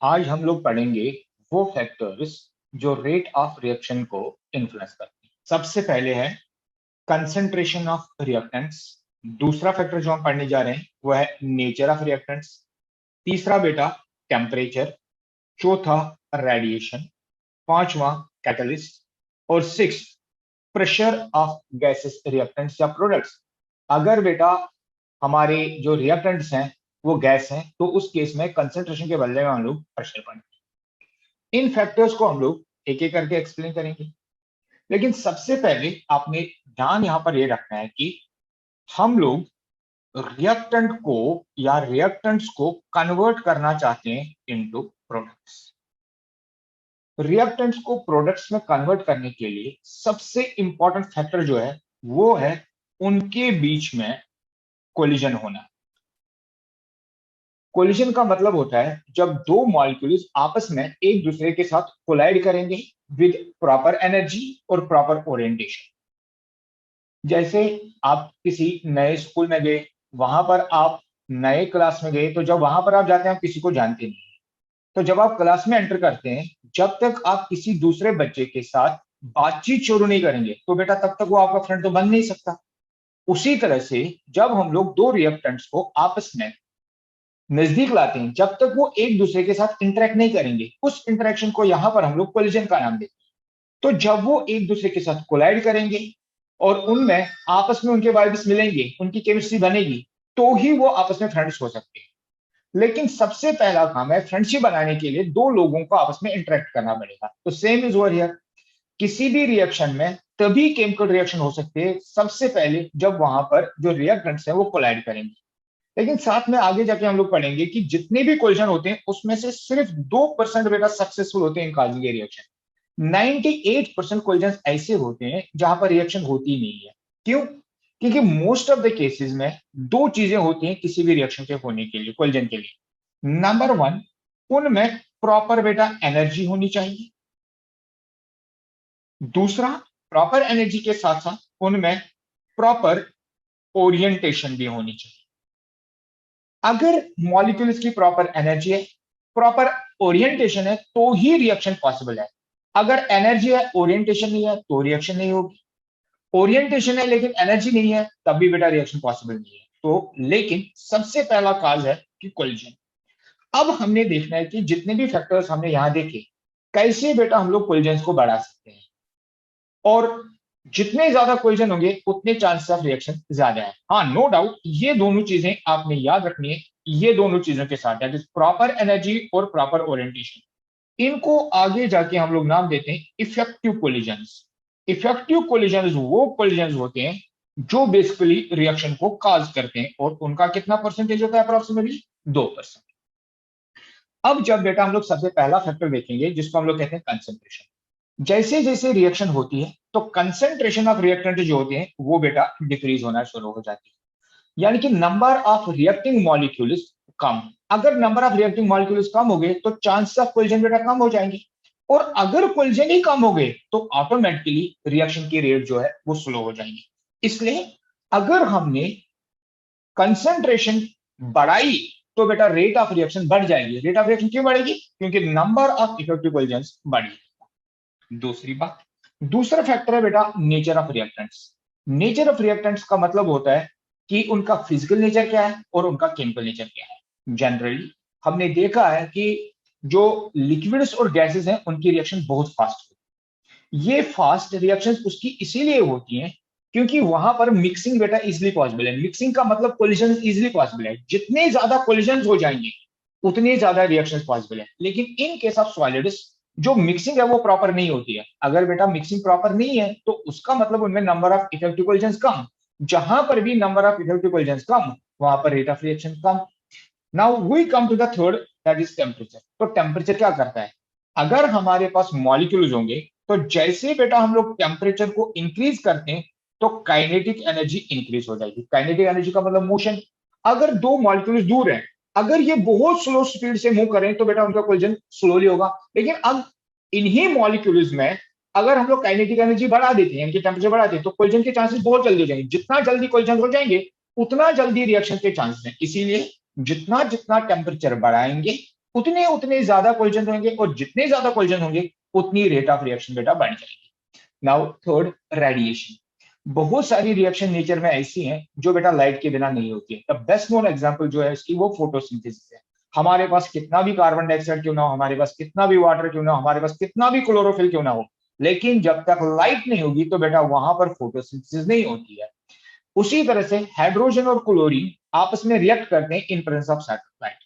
आज हम लोग पढ़ेंगे वो फैक्टर्स जो रेट ऑफ रिएक्शन को इन्फ्लुएंस करते हैं। सबसे पहले है कंसंट्रेशन ऑफ रिएक्टेंट्स। दूसरा फैक्टर जो हम पढ़ने जा रहे हैं वो है नेचर ऑफ रिएक्टेंट्स। तीसरा बेटा टेम्परेचर। चौथा रेडिएशन। पांचवा कैटलिस्ट। और six pressure of gases reactants या प्रोडक्ट्स। अगर बेटा हमारे जो रिएक्टेंट्स हैं वो गैस हैं तो उस केस में कंसंट्रेशन के बदले में हम लोग प्रेशर पढ़ेंगे। इन फैक्टर्स को हम लोग एक एक करके एक्सप्लेन करेंगे, लेकिन सबसे पहले आपने ध्यान यहां पर ये रखना है कि हम लोग रिएक्टेंट को या रिएक्टेंट्स को कन्वर्ट करना चाहते हैं इनटू प्रोडक्ट्स। रिएक्टेंट्स को प्रोडक्ट्स में कन्वर्ट करने के लिए सबसे इंपॉर्टेंट फैक्टर जो है वो है उनके बीच में कोलिजन होना। कोलिजन का मतलब होता है जब दो मॉलिक्यूल्स आपस में एक दूसरे के साथ कोलाइड करेंगे विद प्रॉपर एनर्जी और प्रॉपर ओरिएंटेशन। जैसे आप किसी नए स्कूल में गए, वहां पर आप नए क्लास में गए, तो जब वहां पर आप जाते हैं आप किसी को जानते नहीं, तो जब आप क्लास में एंटर करते हैं, जब तक आप किसी दूसरे बच्चे के साथ बातचीत शुरू नहीं करेंगे तो बेटा तब तक वो आपका फ्रेंड तो बन नहीं सकता। उसी तरह से जब हम लोग दो रिएक्टेंट्स को आपस में नजदीक लाते हैं, जब तक वो एक दूसरे के साथ इंटरेक्ट नहीं करेंगे, उस इंटरेक्शन को यहां पर हम लोग कोलिजन का नाम देते हैं। तो जब वो एक दूसरे के साथ कोलाइड करेंगे और उनमें आपस में उनके वाइब्स मिलेंगे, उनकी केमिस्ट्री बनेगी, तो ही वो आपस में फ्रेंड्स हो सकते हैं। लेकिन सबसे पहला काम है फ्रेंडशिप बनाने के लिए दो लोगों को आपस में इंटरेक्ट करना पड़ेगा। तो सेम इज ओवर हियर। किसी भी रिएक्शन में तभी केमिकल रिएक्शन हो सकते हैं सबसे पहले जब वहां पर जो रिएक्टेंट्स हैं वो कोलाइड करेंगे। लेकिन साथ में आगे जाके हम लोग पढ़ेंगे कि जितने भी कोलिजन होते हैं उसमें से सिर्फ 2% बेटा सक्सेसफुल होते हैं इन काजिंग रिएक्शन। 98% कोलिजन ऐसे होते हैं जहां पर रिएक्शन होती नहीं है। क्यों? क्योंकि मोस्ट ऑफ द केसेस में दो चीजें होती हैं किसी भी रिएक्शन के होने के लिए, कोलिजन के लिए। नंबर वन, उनमें प्रॉपर बेटा एनर्जी होनी चाहिए। दूसरा, प्रॉपर एनर्जी के साथ साथ उनमें प्रॉपर ओरिएंटेशन भी होनी चाहिए। अगर मॉलिक्यूल्स की प्रॉपर एनर्जी है, प्रॉपर ओरिएंटेशन है, तो ही रिएक्शन पॉसिबल है। अगर एनर्जी है, ओरिएंटेशन नहीं है, तो रिएक्शन नहीं होगी। ओरिएंटेशन है लेकिन एनर्जी नहीं है, तब भी बेटा रिएक्शन पॉसिबल नहीं है। तो लेकिन सबसे पहला काज है कि कोलिजन। अब हमने देखना है कि जितने भी फैक्टर्स हमने यहां देखे, कैसे बेटा हम लोग कोलिजन को बढ़ा सकते हैं, और जितने ज्यादा कोलिजन होंगे उतने चांसेस ऑफ रिएक्शन ज्यादा है। हाँ, नो डाउट, ये दोनों चीजें आपने याद रखनी है। ये दोनों चीजों के साथ दैट इज प्रॉपर एनर्जी और प्रॉपर ओरिएंटेशन, इनको आगे जाके हम लोग नाम देते हैं इफेक्टिव कोलिजन्स। इफेक्टिव कोलिजन्स वो कोलिजन्स होते हैं जो बेसिकली रिएक्शन को काज करते हैं, और उनका कितना परसेंटेज होता है? अप्रोक्सीमेटली 2%। अब जब बेटा हम लोग सबसे पहला फैक्टर देखेंगे जिसको हम लोग कहते हैं कंसेंट्रेशन। जैसे जैसे रिएक्शन होती है तो कंसेंट्रेशन ऑफ रिएक्टेंट जो होते हैं वो बेटा डिक्रीज होना शुरू हो जाती है, यानी कि नंबर ऑफ रिएक्टिंग मॉलिक्यूल्स कम। अगर नंबर ऑफ रिएक्टिंग मॉलिक्यूल्स कम हो गए तो चांसेस ऑफ कोलिजन बेटा कम हो जाएंगे, और अगर कोलिजन ही कम हो गए तो ऑटोमेटिकली रिएक्शन की रेट जो है वो स्लो हो जाएंगी। इसलिए अगर हमने कंसेंट्रेशन बढ़ाई तो बेटा रेट ऑफ रिएक्शन बढ़ जाएगी। रेट ऑफ रिएक्शन क्यों बढ़ेगी? क्योंकि नंबर ऑफ इफेक्टिव कोलिजन्स बढ़ी। दूसरी बात, दूसरा फैक्टर है बेटा nature of reactants. Nature of reactants का मतलब होता है कि उनका फिजिकल नेचर क्या है और उनका केमिकल नेचर क्या है। जनरली हमने देखा है कि जो लिक्विड्स और गैसेस हैं उनकी रिएक्शन बहुत फास्ट होती है। ये फास्ट रिएक्शंस उसकी इसीलिए होती हैं क्योंकि वहां पर मिक्सिंग बेटा इजीली पॉसिबल है। मिक्सिंग का मतलब कोलिजन इजीली पॉसिबल है। जितने ज्यादा कोलिजन हो जाएंगे उतनी ज्यादा रिएक्शन पॉसिबल है। लेकिन इन केस ऑफ सॉलिड्स जो मिक्सिंग है वो प्रॉपर नहीं होती है। अगर बेटा मिक्सिंग प्रॉपर नहीं है तो उसका मतलब उनमें नंबर ऑफ इफेक्टिव कोलिजन कम। जहां पर भी नंबर ऑफ इफेक्टिव कोलिजन कम, वहां पर रेट ऑफ रिएक्शन कम। Now we come to the third, that is temperature. तो टेम्परेचर क्या करता है? अगर हमारे पास मॉलिक्यूल्स होंगे तो जैसे बेटा हम लोग टेम्परेचर को इंक्रीज करते हैं तो काइनेटिक एनर्जी इंक्रीज हो जाएगी। काइनेटिक एनर्जी का मतलब मोशन। अगर दो मॉलिक्यूल्स दूर हैं, अगर ये बहुत स्लो स्पीड से मूव करें तो बेटा उनका कोलिजन स्लोली होगा। लेकिन अब इन्हीं मॉलिक्यूल्स में अगर हम लोग काइनेटिक एनर्जी बढ़ा देते हैं, इनकी टेम्परेचर बढ़ा देते हैं, तो कोलिजन के चांसेस बहुत जल्दी हो जाएंगे। जितना जल्दी कोलिजन हो जाएंगे उतना जल्दी रिएक्शन के चांसेस हैं। इसीलिए जितना जितना टेम्परेचर बढ़ाएंगे उतने उतने ज्यादा कोलिजन होंगे, और जितने ज्यादा कोलिजन होंगे उतनी रेट ऑफ रिएक्शन बेटा बढ़ जाएगी। Now third, radiation. बहुत सारी रिएक्शन नेचर में ऐसी हैं जो बेटा लाइट के बिना नहीं होती है। द बेस्ट नोन एग्जांपल जो है इसकी, वो फोटोसिंथेसिस है। हमारे पास कितना भी कार्बन डाइऑक्साइड क्यों ना हो, हमारे पास कितना भी वाटर क्यों ना हो, हमारे पास कितना भी क्लोरोफिल क्यों ना हो, लेकिन जब तक लाइट नहीं होगी तो बेटा वहां पर फोटोसिंथेसिस नहीं होती है। उसी तरह से हाइड्रोजन और क्लोरीन आपस में रिएक्ट करते हैं इन प्रेजेंस ऑफ लाइट।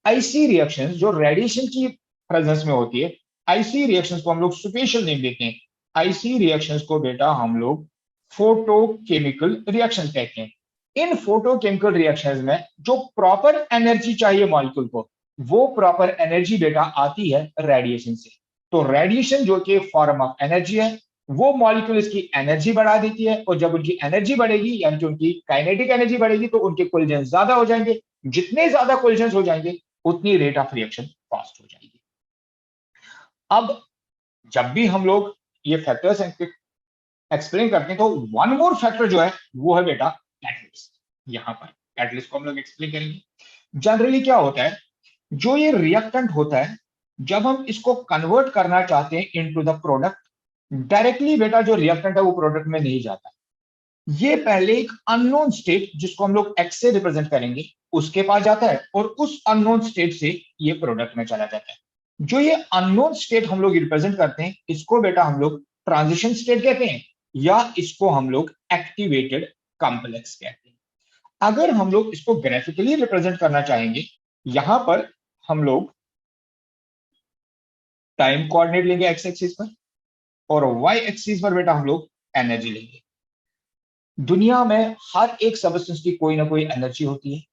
ऐसी रिएक्शंस जो रेडिएशन की प्रेजेंस में होती है, ऐसी रिएक्शंस को हम लोग स्पेशल नेम देते हैं। ऐसी रिएक्शंस को बेटा हम लोग फोटोकेमिकल रिएक्शंस कहते हैं। इन फोटोकेमिकल रिएक्शंस में जो प्रॉपर एनर्जी चाहिए मॉलिक्यूल को, वो प्रॉपर एनर्जी बेटा आती है रेडिएशन से। तो रेडिएशन जो कि फॉर्म ऑफ एनर्जी है, वो मॉलिक्यूल्स की एनर्जी बढ़ा देती है, और जब उनकी एनर्जी बढ़ेगी यानी कि उनकी काइनेटिक एनर्जी बढ़ेगी तो उनके कोलिजन ज्यादा हो जाएंगे। जितने ज्यादा कोलिजन हो जाएंगे उतनी रेट ऑफ रिएक्शन फास्ट हो जाएगी। अब जब भी हम लोग ये फैक्टर्स एक्सप्लेन करते हैं तो वन मोर फैक्टर जो है वो है बेटा कैटलिस्ट। यहां पर कैटलिस्ट को हम लोग एक्सप्लेन करेंगे। जनरली क्या होता है, जो ये रिएक्टेंट होता है, जब हम इसको कन्वर्ट करना चाहते हैं इनटू द प्रोडक्ट, डायरेक्टली बेटा जो रिएक्टेंट है वो प्रोडक्ट में नहीं जाता। ये पहले एक अननोन स्टेट जिसको हम लोग एक्स से रिप्रेजेंट करेंगे उसके पास जाता है, और उस अननोन स्टेट से ये प्रोडक्ट में चला जाता है। जो ये अननोन स्टेट हम लोग रिप्रेजेंट करते हैं इसको बेटा हम लोग ट्रांजिशन स्टेट कहते हैं, या इसको हम लोग एक्टिवेटेड कॉम्प्लेक्स कहते हैं। अगर हम लोग इसको ग्राफिकली रिप्रेजेंट करना चाहेंगे, यहां पर हम लोग टाइम कोऑर्डिनेट लेंगे एक्स एक्सिस पर, और वाई एक्सिस पर बेटा हम लोग एनर्जी लेंगे। दुनिया में हर एक सबस्टेंस की कोई ना कोई एनर्जी होती है,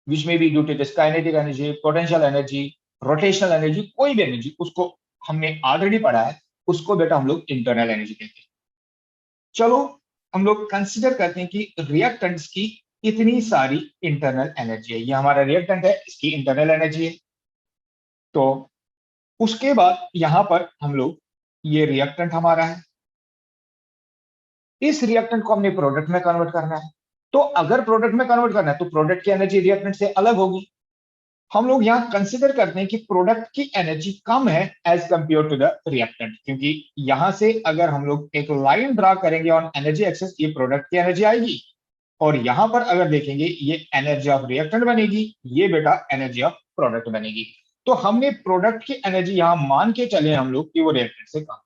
विच में be due to kinetic energy, potential energy, rotational energy, कोई भी एनर्जी, उसको हमने ऑलरेडी पढ़ा है, उसको बेटा हम लोग इंटरनल एनर्जी कहते हैं। चलो हम लोग कंसिडर करते हैं कि रिएक्टेंट्स की इतनी सारी इंटरनल एनर्जी है। ये हमारा रिएक्टेंट है, इसकी इंटरनल एनर्जी है। तो उसके बाद यहां पर हम लोग, ये रिएक्टेंट हमारा है, इस रिएक्टेंट को हमने प्रोडक्ट में कन्वर्ट करना है। तो अगर प्रोडक्ट में कन्वर्ट करना है तो प्रोडक्ट की एनर्जी रिएक्टेंट से अलग होगी। हम लोग यहां कंसिडर करते हैं कि प्रोडक्ट की एनर्जी कम है as compare to the reactant, क्योंकि यहां से अगर हम लोग एक लाइन ड्रा करेंगे ऑन एनर्जी एक्सेस, ये प्रोडक्ट की एनर्जी आएगी, और यहां पर अगर देखेंगे ये एनर्जी ऑफ रिएक्टेंट बनेगी, ये बेटा एनर्जी ऑफ प्रोडक्ट बनेगी। तो हमने प्रोडक्ट की एनर्जी यहां मान के चले हम लोग कि वो रिएक्टेंट से कम।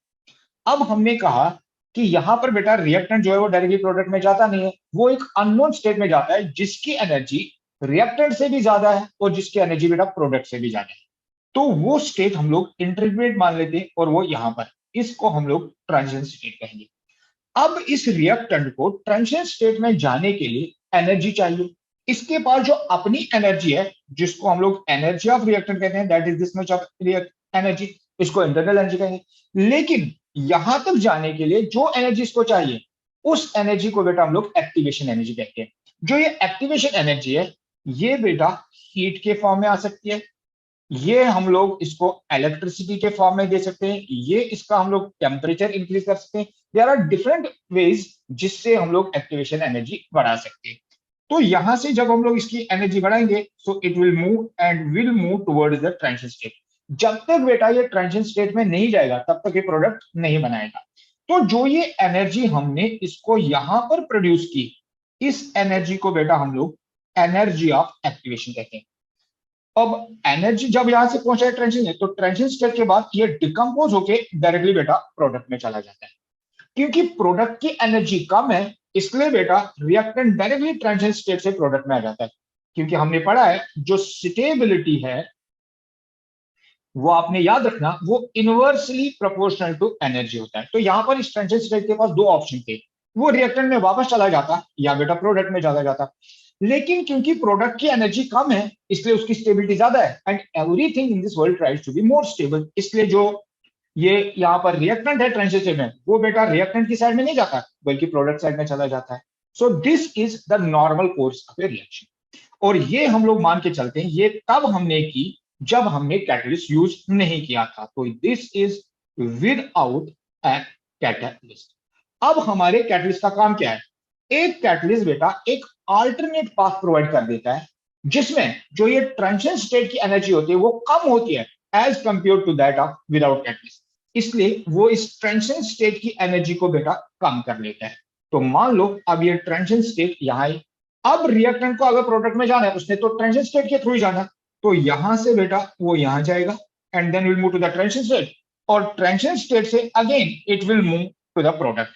अब हमने कहा कि यहां पर बेटा रिएक्टेंट जो है वो डायरेक्टली प्रोडक्ट में जाता नहीं है, वो एक अननोन स्टेट में जाता है जिसकी एनर्जी रिएक्टेंट से भी ज्यादा है और जिसकी एनर्जी बेटा प्रोडक्ट से भी ज्यादा है। तो वो स्टेट हम लोग इंटरमीडिएट मान लेते हैं, और वो यहां पर, इसको हम लोग ट्रांजिशन स्टेट कहेंगे। अब इस रिएक्टेंट को ट्रांजिशन स्टेट में जाने के लिए एनर्जी चाहिए। इसके पास जो अपनी एनर्जी है, जिसको हम लोग एनर्जी ऑफ रिएक्टेंट कहते हैं, that is this much of energy, इसको इंटरनल एनर्जी कहेंगे। लेकिन यहां तक जाने के लिए जो एनर्जी इसको चाहिए, उस एनर्जी को बेटा हम लोग एक्टिवेशन एनर्जी कहते हैं। जो ये एक्टिवेशन एनर्जी है, ये बेटा हीट के फॉर्म में आ सकती है, ये हम लोग इसको इलेक्ट्रिसिटी के फॉर्म में दे सकते हैं, ये इसका हम लोग टेम्परेचर इंक्रीज कर सकते हैं। देयर आर डिफरेंट वेज जिससे हम लोग एक्टिवेशन एनर्जी बढ़ा सकते हैं। तो यहां से जब हम लोग इसकी एनर्जी बढ़ाएंगे, so it will move and will move towards the transition state. जब तक बेटा ये ट्रांजिशन स्टेट में नहीं जाएगा तब तक ये प्रोडक्ट नहीं बनाएगा। तो जो ये एनर्जी हमने इसको यहां पर प्रोड्यूस की, इस एनर्जी को बेटा हम लोग एनर्जी ऑफ एक्टिवेशन कहते हैं। अब एनर्जी जब यहां से पहुंचा है ट्रांजिशन, तो ट्रांजिशन स्टेट के बाद ये डिकम्पोज होके डायरेक्टली बेटा प्रोडक्ट में चला जाता है। क्योंकि प्रोडक्ट की एनर्जी कम है, इसलिए बेटा रिएक्टेंट डायरेक्टली ट्रांजिशन स्टेट से प्रोडक्ट में आ जाता है। क्योंकि हमने पढ़ा है जो स्टेबिलिटी है, वो आपने याद रखना, वो इनवर्सली प्रोपोर्शनल टू एनर्जी होता है। तो यहां पर इस ट्रांजिशन स्टेट के पास दो ऑप्शन थे, वो रिएक्टेंट में वापस चला जाता या बेटा प्रोडक्ट में चला जाता। लेकिन क्योंकि प्रोडक्ट की एनर्जी कम है, इसलिए उसकी स्टेबिलिटी ज्यादा है, and everything in this world tries to be more stable. इसलिए जो ये यहाँ पर रिएक्टेंट है ट्रांजिशन में, वो बेटा रिएक्टेंट की साइड में नहीं जाता बल्कि प्रोडक्ट साइड में चला जाता है। So this is the normal course of A reaction. और ये हम लोग मान के चलते हैं, ये तब हमने की जब हमने कैटलिस्ट यूज नहीं किया था। तो this is without a catalyst. अब हमारे कैटलिस्ट का काम क्या है? एक कैटलिस्ट बेटा एक अल्टरनेट पाथ प्रोवाइड कर देता है जिसमें जो ये ट्रांजिशन स्टेट की एनर्जी होती है वो कम होती है as compare to that of without catalyst. इसलिए वो इस ट्रांजिशन स्टेट की एनर्जी को बेटा कम कर लेता है। तो मान लो अब ये ट्रांजिशन स्टेट यहाँ है, अब रिएक्टेंट को अगर प्रोडक्ट में जाना है उसने तो ट्रांजिशन स्टेट के थ्रू ही जाना, तो यहां से बेटा वो यहां जाएगा and then will move to the transition state, और ट्रांजिशन स्टेट से again it will move to the product.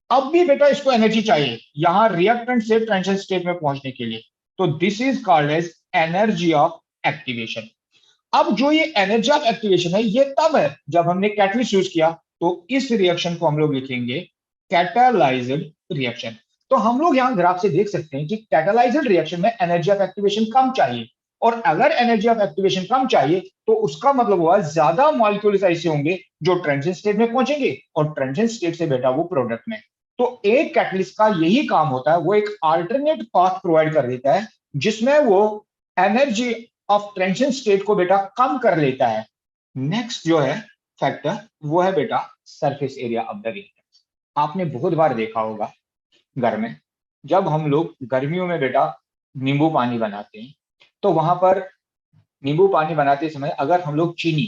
अब भी बेटा इसको एनर्जी चाहिए यहां रिएक्टेंट से ट्रांजिशन स्टेट में पहुंचने के लिए, तो this is called as energy of activation. अब जो ये एनर्जी ऑफ एक्टिवेशन है ये तब है जब हमने कैटलिस्ट यूज किया, तो इस रिएक्शन को हम लोग लिखेंगे कैटालाइज्ड रिएक्शन। तो हम लोग यहां ग्राफ से देख सकते हैं कि कैटालाइज्ड रिएक्शन में एनर्जी ऑफ एक्टिवेशन कम चाहिए, और अगर एनर्जी ऑफ एक्टिवेशन कम चाहिए तो उसका मतलब हुआ ज्यादा मॉलिक्यूल्स ऐसे होंगे जो ट्रांजिशन स्टेट में पहुंचेंगे, और ट्रांजिशन स्टेट से बेटा वो प्रोडक्ट में। तो एक कैटलिस्ट का यही काम होता है, वो एक अल्टरनेट पाथ प्रोवाइड कर देता है जिसमें वो एनर्जी ऑफ ट्रांजिशन स्टेट को बेटा कम कर लेता है। नेक्स्ट जो है फैक्टर वो है बेटा surface area of the reactant. आपने बहुत बार देखा होगा घर में, जब हम लोग गर्मियों में बेटा नींबू पानी बनाते हैं, तो वहां पर नींबू पानी बनाते समय अगर हम लोग चीनी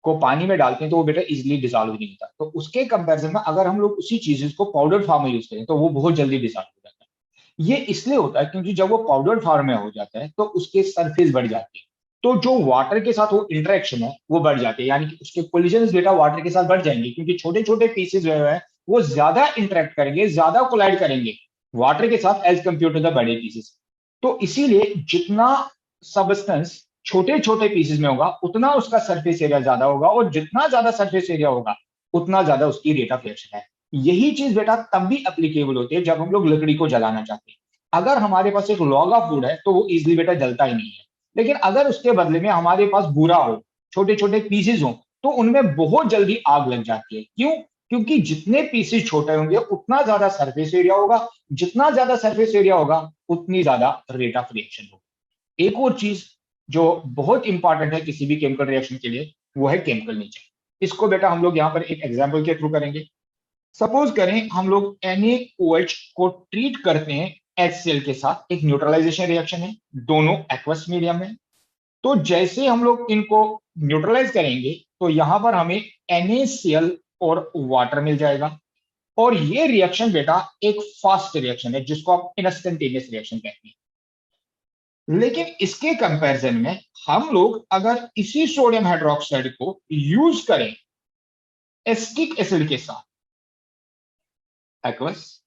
को पानी में डालते हैं तो वो बेटा इजीली डिसॉल्व नहीं होता, तो उसके कंपैरिजन में अगर हम लोग उसी चीज को पाउडर फॉर्म में यूज करें तो वो बहुत जल्दी डिसॉल्व हो जाता है। ये इसलिए होता है क्योंकि जब वो पाउडर फॉर्म में हो जाता है तो उसके सरफेस बढ़ जाती है, तो जो वाटर के साथ वो इंटरेक्शन है वो बढ़ जाती है, यानी कि उसके कोलिजन बेटा वाटर के साथ बढ़ जाएंगे, क्योंकि छोटे छोटे पीसेज जो है वो ज्यादा इंटरेक्ट करेंगे, ज्यादा कोलाइड करेंगे वाटर के साथ एज कंपेयर टू द बड़े पीसेस। तो इसीलिए जितना सबस्टेंस छोटे छोटे पीसेस में होगा उतना उसका सरफेस एरिया ज्यादा होगा, और जितना ज्यादा सरफेस एरिया होगा उतना ज्यादा उसकी रेट ऑफ रिएक्शन है। यही चीज बेटा तब भी एप्लीकेबल होती है जब हम लोग लकड़ी को जलाना चाहते हैं। अगर हमारे पास एक लॉग ऑफ वुड है तो वो इजिली बेटा जलता ही नहीं है, लेकिन अगर उसके बदले में हमारे पास बूरा हो, छोटे छोटे पीसेस हो, तो उनमें बहुत जल्दी आग लग जाती है। क्यों? क्योंकि जितने पीसेस छोटे होंगे उतना ज्यादा सरफेस एरिया होगा, जितना ज्यादा सरफेस एरिया होगा उतनी ज्यादा रेट ऑफ रिएक्शन होगा। एक और चीज जो बहुत इंपॉर्टेंट है किसी भी केमिकल रिएक्शन के लिए वो है केमिकल नेचर। इसको बेटा हम लोग यहाँ पर एक एग्जाम्पल के थ्रू करेंगे। सपोज करें हम लोग NaOH को ट्रीट करते हैं HCl के साथ, एक न्यूट्रलाइजेशन रिएक्शन है, दोनों एक्वस मीडियम में। तो जैसे हम लोग इनको न्यूट्रलाइज करेंगे तो यहां पर हमें NaCl और वाटर मिल जाएगा, और ये रिएक्शन बेटा एक फास्ट रिएक्शन है जिसको आप इंस्टेंटेनियस रिएक्शन कहते हैं। लेकिन इसके कंपैरिजन में हम लोग अगर इसी सोडियम हाइड्रोक्साइड को यूज करें एसिटिक एसिड के साथ एक्वस,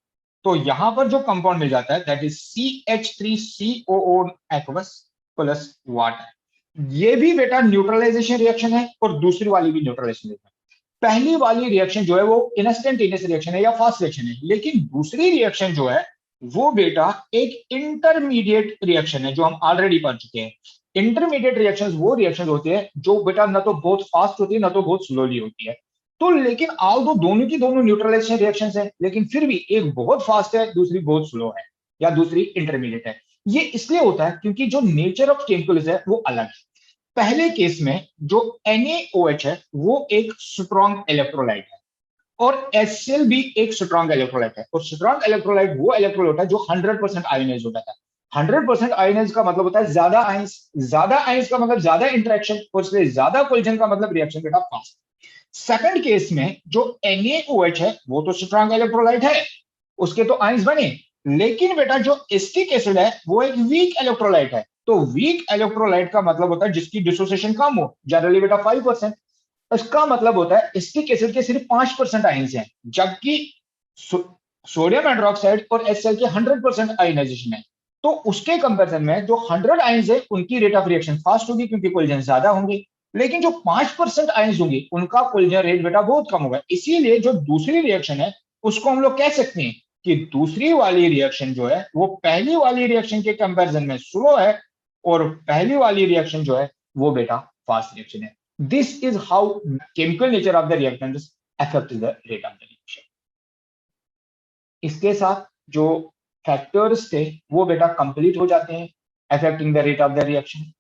तो यहां पर जो कंपाउंड मिल जाता है that is CH3COO aqueous plus water. ये भी बेटा न्यूट्रलाइजेशन रिएक्शन है और दूसरी वाली भी न्यूट्रलाइजेशन रिएक्शन है। पहली वाली रिएक्शन जो है वो इंस्टेंटेनियस रिएक्शन है या फास्ट रिएक्शन है, लेकिन दूसरी रिएक्शन जो है वो बेटा एक इंटरमीडिएट रिएक्शन है जो हम ऑलरेडी पढ़ चुके हैं। इंटरमीडिएट रिएक्शंस वो रिएक्शंस होते हैं जो बेटा ना तो बहुत फास्ट होती है ना तो बहुत स्लोली होती है। तो लेकिन ऑल दो दोनों की दोनों न्यूट्रलाइजेशन रिएक्शंस है, लेकिन फिर भी एक बहुत फास्ट है दूसरी बहुत स्लो है या दूसरी इंटरमीडिएट है। ये इसलिए होता है क्योंकि जो नेचर ऑफ केमिकल्स है वो अलग है। पहले केस में जो NaOH है वो एक स्ट्रॉन्ग इलेक्ट्रोलाइट है, और HCl भी एक स्ट्रॉन्ग इलेक्ट्रोलाइट है, और स्ट्रॉन्ग इलेक्ट्रोलाइट वो इलेक्ट्रोलाइट है जो 100% आयोनाइज होता है। 100% आयोनाइज का मतलब होता है ज्यादा आयंस, ज्यादा आयंस का मतलब ज्यादा इंटरेक्शन, और इसलिए ज्यादा कोलिजन का मतलब रिएक्शन बेटा फास्ट। सेकंड केस में जो NaOH है वो तो स्ट्रॉन्ग इलेक्ट्रोलाइट है, उसके तो आयंस बने, लेकिन बेटा जो एसिटिक एसिड है वो एक वीक इलेक्ट्रोलाइट है। तो वीक इलेक्ट्रोलाइट का मतलब होता है जिसकी डिसोसिएशन कम हो, जनरली बेटा 5%। इसका मतलब होता है एसिटिक एसिड के सिर्फ 5% आयंस हैं, जबकि सोडियम हाइड्रोक्साइड और HCl के 100% आयनाइजेशन है। तो उसके कंपैरिजन में जो 100 आयंस है उनकी रेट ऑफ रिएक्शन फास्ट होगी क्योंकि कोलिजन ज्यादा होंगे, लेकिन जो 5% आयंस होंगे उनका कोलिजन रेट बेटा बहुत कम होगा। इसीलिए जो दूसरी रिएक्शन है उसको हम लोग कह सकते हैं कि दूसरी वाली रिएक्शन जो है वो पहली वाली रिएक्शन के कंपैरिजन में स्लो है, और पहली वाली रिएक्शन जो है वो बेटा फास्ट रिएक्शन है। This is how chemical nature of the reactants affect the rate of the reaction. इसके साथ जो फैक्टर्स थे वो बेटा कंप्लीट हो जाते हैं affecting the rate of the reaction.